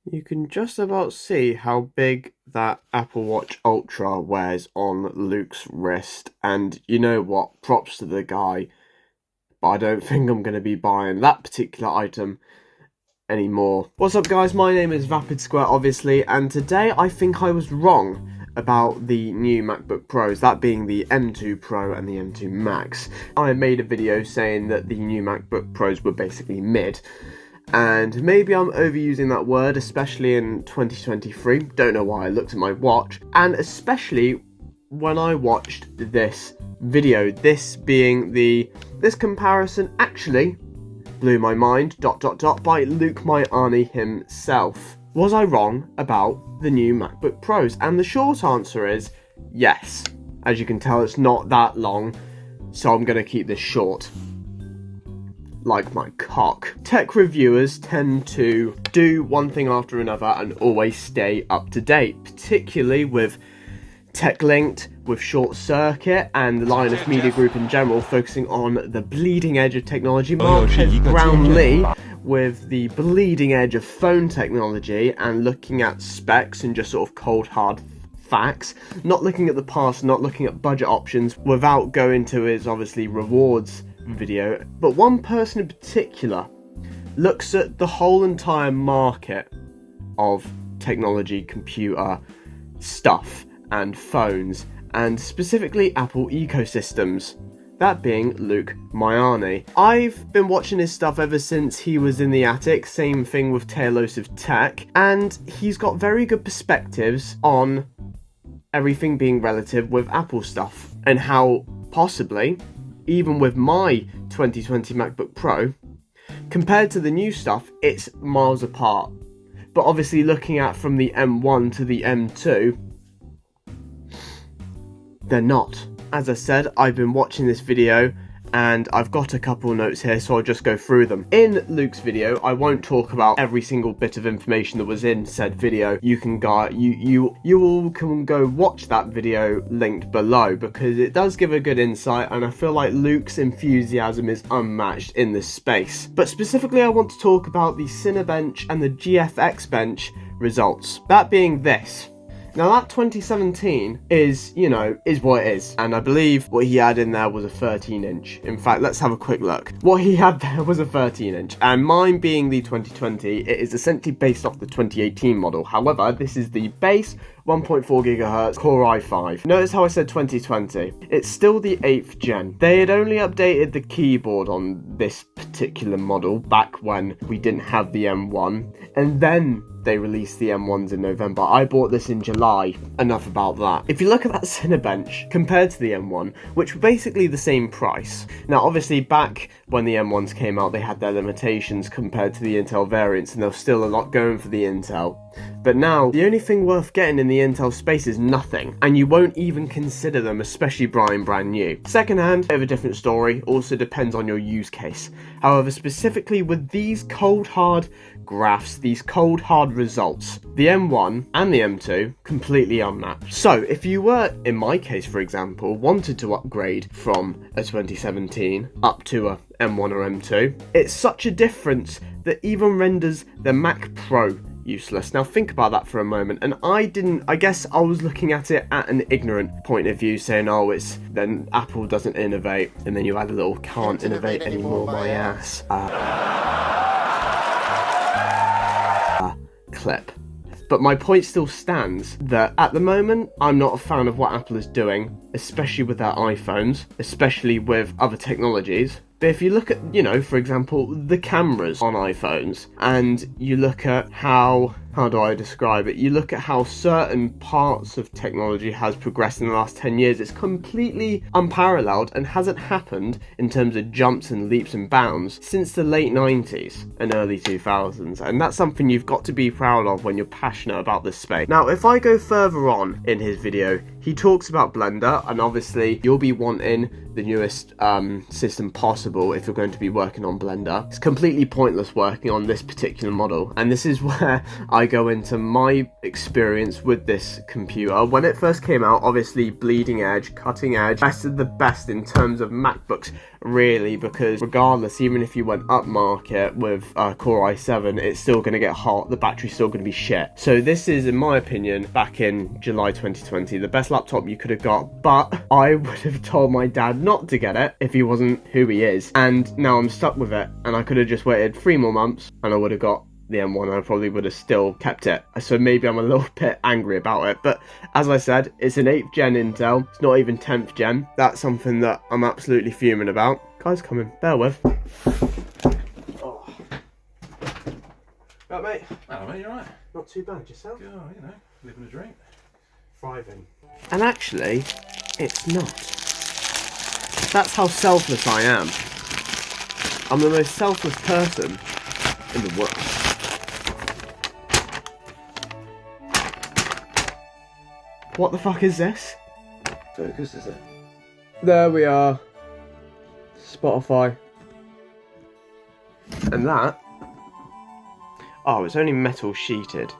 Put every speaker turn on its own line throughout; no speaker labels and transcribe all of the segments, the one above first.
You can just about see how big that Apple Watch Ultra wears on Luke's wrist, and you know what, props to the guy, but I don't think I'm going to be buying that particular item anymore. What's up guys, my name is Vapid obviously, and today I think I was wrong about the new MacBook Pros, that being the M2 Pro and the M2 Max. I made a video saying that the new MacBook Pros were basically mid. And maybe I'm overusing that word, especially in 2023. Don't know why I looked at my watch. And especially when I watched this video, this comparison actually blew my mind, ... by Luke Myani himself. Was I wrong about the new MacBook Pros? And the short answer is yes. As you can tell, it's not that long, so I'm going to keep this short. Like my cock. Tech reviewers tend to do one thing after another and always stay up to date, particularly with TechLinked, with Short Circuit, and the Linus Media Group in general, focusing on the bleeding edge of technology. Marquez Brownlee with the bleeding edge of phone technology and looking at specs and just sort of cold hard facts, not looking at the past, not looking at budget options, without going to his obviously rewards video. But one person in particular looks at the whole entire market of technology, computer stuff and phones, and specifically Apple ecosystems, that being Luke Myani. I've been watching his stuff ever since he was in the attic, same thing with Talos of Tech, and he's got very good perspectives on everything being relative with Apple stuff, and how possibly even with my 2020 MacBook Pro, compared to the new stuff, it's miles apart. But obviously looking at from the M1 to the M2, they're not. As I said, I've been watching this video and I've got a couple notes here, so I'll just go through them. In Luke's video, I won't talk about every single bit of information that was in said video. You can go, you all can go watch that video linked below, because it does give a good insight, and I feel like Luke's enthusiasm is unmatched in this space. But specifically, I want to talk about the Cinebench and the GFX Bench results. That being this. Now that 2017 is what it is, and I believe what he had in there was a 13-inch. In fact, let's have a quick look. What he had there was a 13-inch, and mine being the 2020, it is essentially based off the 2018 model. However, this is the base 1.4 GHz Core i5. Notice how I said 2020. It's still the 8th gen. They had only updated the keyboard on this particular model back when we didn't have the M1, and then they released the M1s in November. I bought this in July. Enough about that. If you look at that Cinebench compared to the M1, which were basically the same price. Now, obviously, back when the M1s came out, they had their limitations compared to the Intel variants, and there was still a lot going for the Intel. But now, the only thing worth getting in the Intel space is nothing, and you won't even consider them, especially brand new. Secondhand, bit of a different story, also depends on your use case. However, specifically with these cold hard graphs, these cold hard results, the M1 and the M2 completely unmatched. So if you were, in my case for example, wanted to upgrade from a 2017 up to a M1 or M2, it's such a difference that even renders the Mac Pro useless. Now think about that for a moment, and I guess I was looking at it at an ignorant point of view, saying, oh, it's then Apple doesn't innovate, and then you add a little can't innovate anymore, my ass clip. But my point still stands that at the moment, I'm not a fan of what Apple is doing, especially with their iPhones, especially with other technologies. But if you look at, for example, the cameras on iPhones, and you look at how do I describe it? You look at how certain parts of technology has progressed in the last 10 years, it's completely unparalleled and hasn't happened in terms of jumps and leaps and bounds since the late 90s and early 2000s. And that's something you've got to be proud of when you're passionate about this space. Now, if I go further on in his video, he talks about Blender, and obviously you'll be wanting the newest system possible if you're going to be working on Blender. It's completely pointless working on this particular model, and this is where I go into my experience with this computer. When it first came out, obviously bleeding edge, cutting edge, best of the best in terms of MacBooks, really, because regardless, even if you went upmarket with Core i7, it's still going to get hot, the battery's still going to be shit. So this is, in my opinion, back in July 2020, the best laptop you could have got, but I would have told my dad not to get it if he wasn't who he is, and now I'm stuck with it, and I could have just waited 3 more months and I would have got the M1, I probably would have still kept it. So maybe I'm a little bit angry about it, but as I said, it's an 8th gen Intel, it's not even 10th gen. That's something that I'm absolutely fuming about. Guys coming, bear with. Oh. Right, mate?
Hello, mate, you alright?
Not too bad, yourself?
Yeah, you know, living a dream.
Thriving. And actually, it's not. That's how selfless I am. I'm the most selfless person in the world. What the fuck is this?
Focus, is it?
There we are. Spotify. And that... oh, it's only metal sheeted.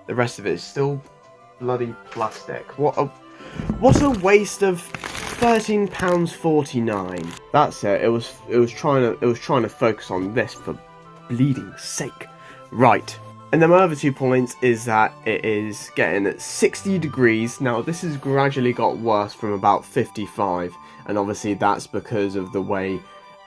The rest of it is still bloody plastic. What a waste of £13.49. That's it. It was trying to focus on this for bleeding sake. Right. And then my other 2 points is that it is getting at 60 degrees. Now this has gradually got worse from about 55, and obviously that's because of the way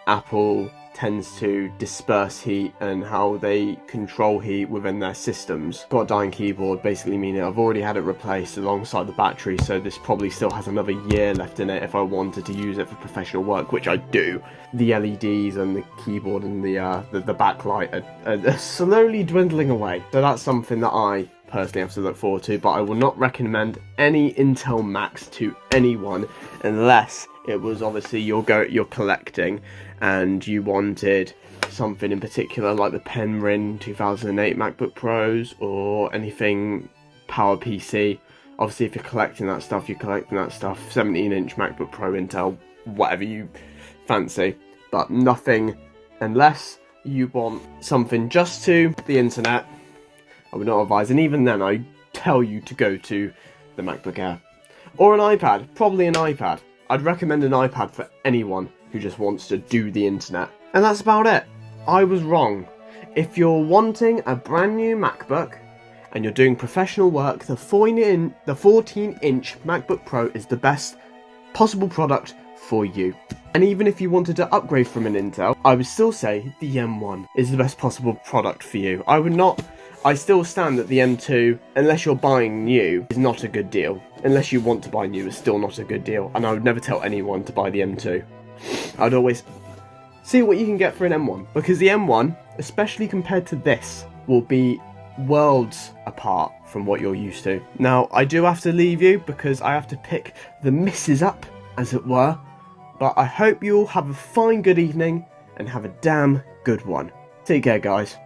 Apple tends to disperse heat and how they control heat within their systems. Got a dying keyboard, basically meaning I've already had it replaced alongside the battery, so this probably still has another year left in it if I wanted to use it for professional work, which I do. The LEDs and the keyboard and the backlight are slowly dwindling away, so that's something that I personally have to look forward to, but I will not recommend any Intel Macs to anyone unless it was obviously you're collecting and you wanted something in particular like the Penryn 2008 MacBook Pros or anything PowerPC. Obviously if you're collecting that stuff, 17-inch MacBook Pro Intel, whatever you fancy, but nothing unless you want something just to the internet. I would not advise, and even then I tell you to go to the MacBook Air or an iPad, probably an iPad. I'd recommend an iPad for anyone who just wants to do the internet. And that's about it. I was wrong. If you're wanting a brand new MacBook and you're doing professional work, the 14-inch MacBook Pro is the best possible product for you. And even if you wanted to upgrade from an Intel, I would still say the M1 is the best possible product for you. I still stand that the M2, unless you're buying new, is not a good deal. Unless you want to buy new, it's still not a good deal. And I would never tell anyone to buy the M2. I'd always see what you can get for an M1. Because the M1, especially compared to this, will be worlds apart from what you're used to. Now, I do have to leave you because I have to pick the missus up, as it were. But I hope you all have a fine good evening and have a damn good one. Take care, guys.